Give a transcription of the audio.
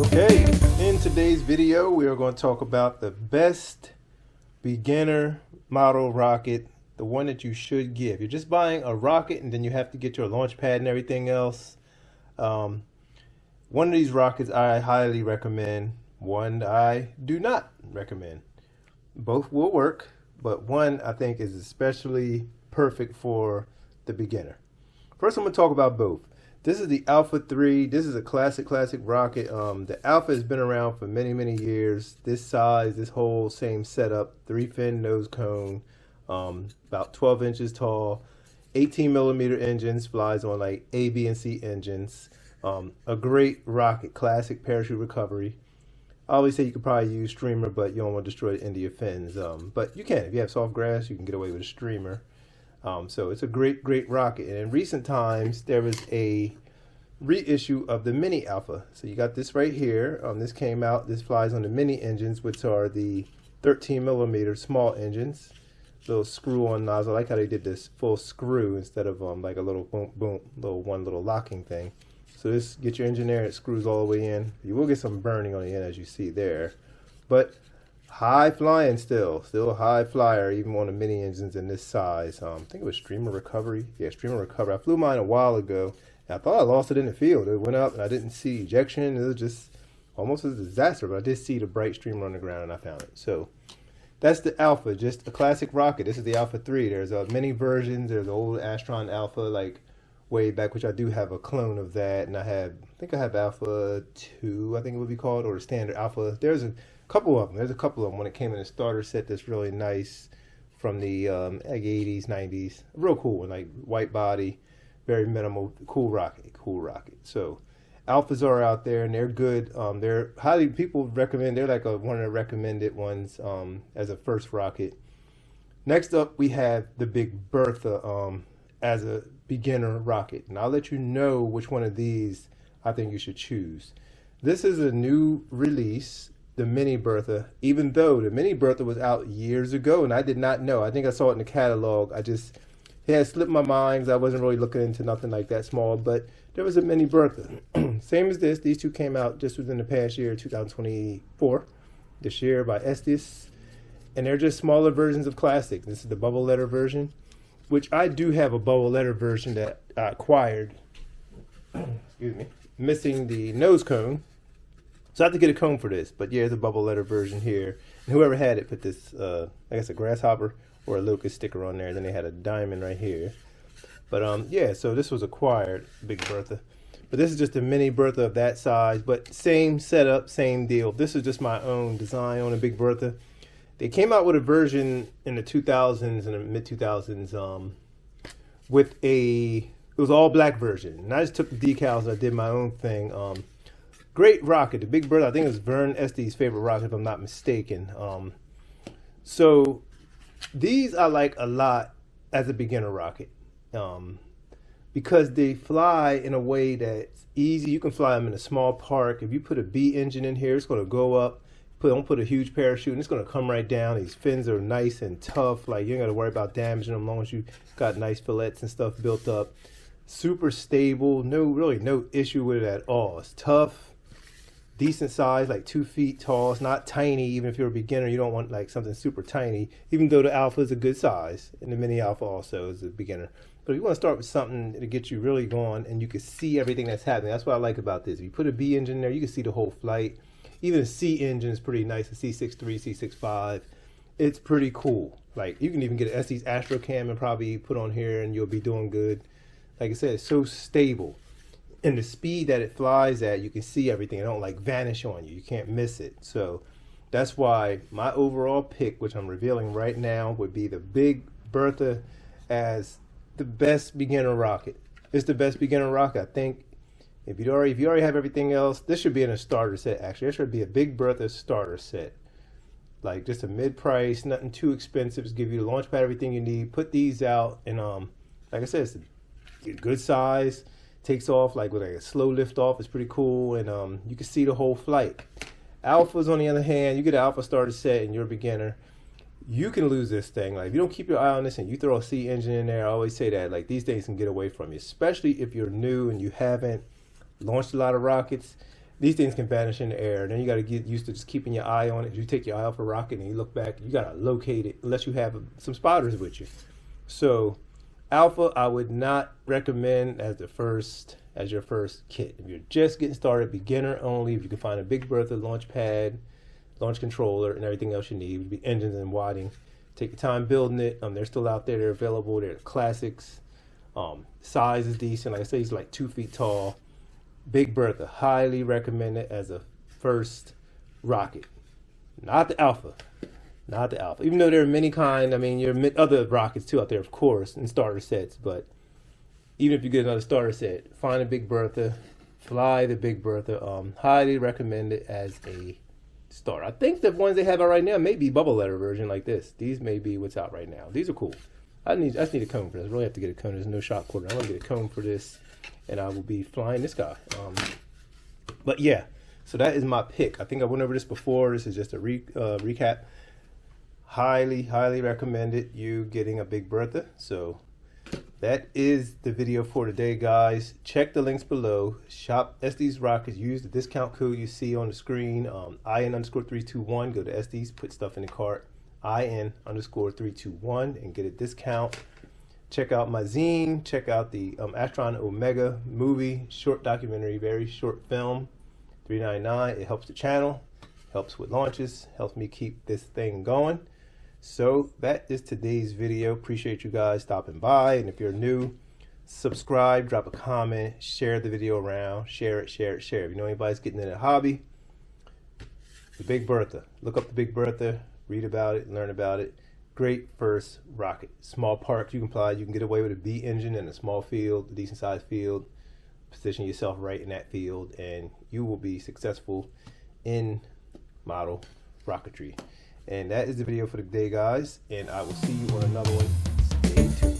Okay, in today's video we are going to talk about the best beginner model rocket, the one that you should get. If you're just buying a rocket and then you have to get your launch pad and everything else, one of these rockets I highly recommend, one I do not recommend. Both will work, but one I think is especially perfect for the beginner. First I'm going to talk about both. This is the Alpha 3. This is a classic rocket. The Alpha has been around for many years. This size, this whole same setup, 3-fin nose cone, about 12 inches tall, 18mm engines, flies on like A, B, and C engines. A great rocket, classic parachute recovery. I always say you could probably use streamer, but you don't want to destroy the end of your fins. But you can. If you have soft grass, you can get away with a streamer. So it's a great rocket. And in recent times, there was a reissue of the Mini Alpha. So you got this right here. This came out. This flies on the Mini engines, which are the 13mm small engines. Little screw-on nozzle. I like how they did this full screw instead of like a little boom, little locking thing. So this get your engine there. It screws all the way in. You will get some burning on the end, as you see there, but high flying still high flyer, even on the mini engines in this size. I think it was streamer recovery. Yeah, streamer recovery. I flew mine a while ago, and I thought I lost it in the field. It went up, and I didn't see ejection. It was just almost a disaster, but I did see the bright streamer on the ground, and I found it. So that's the Alpha, just a classic rocket. This is the Alpha 3. There's many versions. There's the old Astron Alpha, like way back, which I do have a clone of that, and I think I have Alpha 2, I think it would be called, or the standard Alpha. There's a couple of them when it came in a starter set that's really nice from the like 80s, 90s. Real cool one, like white body, very minimal, cool rocket. So Alphas are out there and they're good. They're highly, people recommend, they're like one of the recommended ones as a first rocket. Next up we have the Big Bertha as a beginner rocket, and I'll let you know which one of these I think you should choose. This is a new release, the Mini Bertha, even though the Mini Bertha was out years ago and I did not know. I think I saw it in the catalog. It had slipped my mind because I wasn't really looking into nothing like that small, but there was a Mini Bertha. Same as this. These two came out just within the past year, 2024, this year by Estes, and they're just smaller versions of classic. This is the bubble letter version, which I do have a bubble letter version that I acquired, excuse me, missing the nose cone. So I have to get a cone for this, but yeah, it's a bubble letter version here. And whoever had it put this, I guess a grasshopper or a locust sticker on there, and then they had a diamond right here. But yeah, so this was acquired, Big Bertha. But this is just a Mini Bertha of that size, but same setup, same deal. This is just my own design on a Big Bertha. They came out with a version in the 2000s and the mid 2000s with it was all black version. And I just took the decals and I did my own thing. Great rocket, the Big Bertha. I think it was Vern Este's favorite rocket, if I'm not mistaken. So these I like a lot as a beginner rocket because they fly in a way that's easy. You can fly them in a small park. If you put a B engine in here, it's going to go up. Don't put a huge parachute and it's going to come right down. These fins are nice and tough. Like you ain't got to worry about damaging them as long as you got nice fillets and stuff built up. Super stable. Really no issue with it at all. It's tough, decent size, like 2 feet tall. It's not tiny. Even if you're a beginner, you don't want like something super tiny, even though the Alpha is a good size and the Mini Alpha also is a beginner. But if you want to start with something to get you really going and you can see everything that's happening, that's what I like about this. If you put a B engine there, you can see the whole flight. Even a C engine is pretty nice, a C63, C65. It's pretty cool. Like you can even get an Estes Astrocam and probably put on here and you'll be doing good. Like I said, it's so stable. And the speed that it flies at, you can see everything. It don't like vanish on you. You can't miss it. So that's why my overall pick, which I'm revealing right now, would be the Big Bertha as the best beginner rocket. It's the best beginner rocket, I think. If you already have everything else, this should be in a starter set. Actually, this should be a Big Bertha starter set, like just a mid-price, nothing too expensive. Just give you the launch pad, everything you need. Put these out, and like I said, it's a good size. Takes off like with like a slow lift off. It's pretty cool, and you can see the whole flight. Alphas, on the other hand, you get an Alpha starter set, and you're a beginner. You can lose this thing. Like if you don't keep your eye on this and you throw a C engine in there, I always say that like these things can get away from you, especially if you're new and you haven't launched a lot of rockets. these things can vanish in the air. Then you got to get used to just keeping your eye on it. You take your eye off a rocket and you look back, you got to locate it unless you have some spotters with you. So Alpha, I would not recommend as your first kit. If you're just getting started, beginner only. If you can find a Big Bertha launch pad, launch controller, and everything else you need, would be engines and wadding. Take your time building it. They're still out there. They're available. They're classics. Size is decent. Like I say, he's like 2 feet tall. Big Bertha, highly recommend it as a first rocket. Not the Alpha. Not the Alpha. Even though there are many kind, I mean, there are other rockets too out there, of course, and starter sets. But even if you get another starter set, find a Big Bertha, fly the Big Bertha. Highly recommend it as a starter. I think the ones they have out right now may be bubble letter version like this. These may be what's out right now. These are cool. I just need a cone for this. I really have to get a cone. There's no shot quarter. I'm gonna get a cone for this, and I will be flying this guy. But yeah, so that is my pick. I think I went over this before. This is just a recap. Highly recommend it, you getting a Big Bertha. So that is the video for today, guys. Check the links below. Shop SD's Rockets. Use the discount code you see on the screen. IN_321. Go to SD's, put stuff in the cart. IN_321 and get a discount. Check out my zine. Check out the Astron Omega movie, short documentary, very short film, $3.99. It helps the channel, helps with launches, helps me keep this thing going. So that is today's video. Appreciate you guys stopping by. And if you're new, subscribe, drop a comment, share the video around, share it. If you know anybody's getting in a hobby, the Big Bertha. Look up the Big Bertha, read about it, learn about it. Great first rocket. Small park you can fly. You can get away with a B engine in a small field, a decent sized field. Position yourself right in that field and you will be successful in model rocketry. And that is the video for the day, guys, and I will see you on another one. Stay tuned.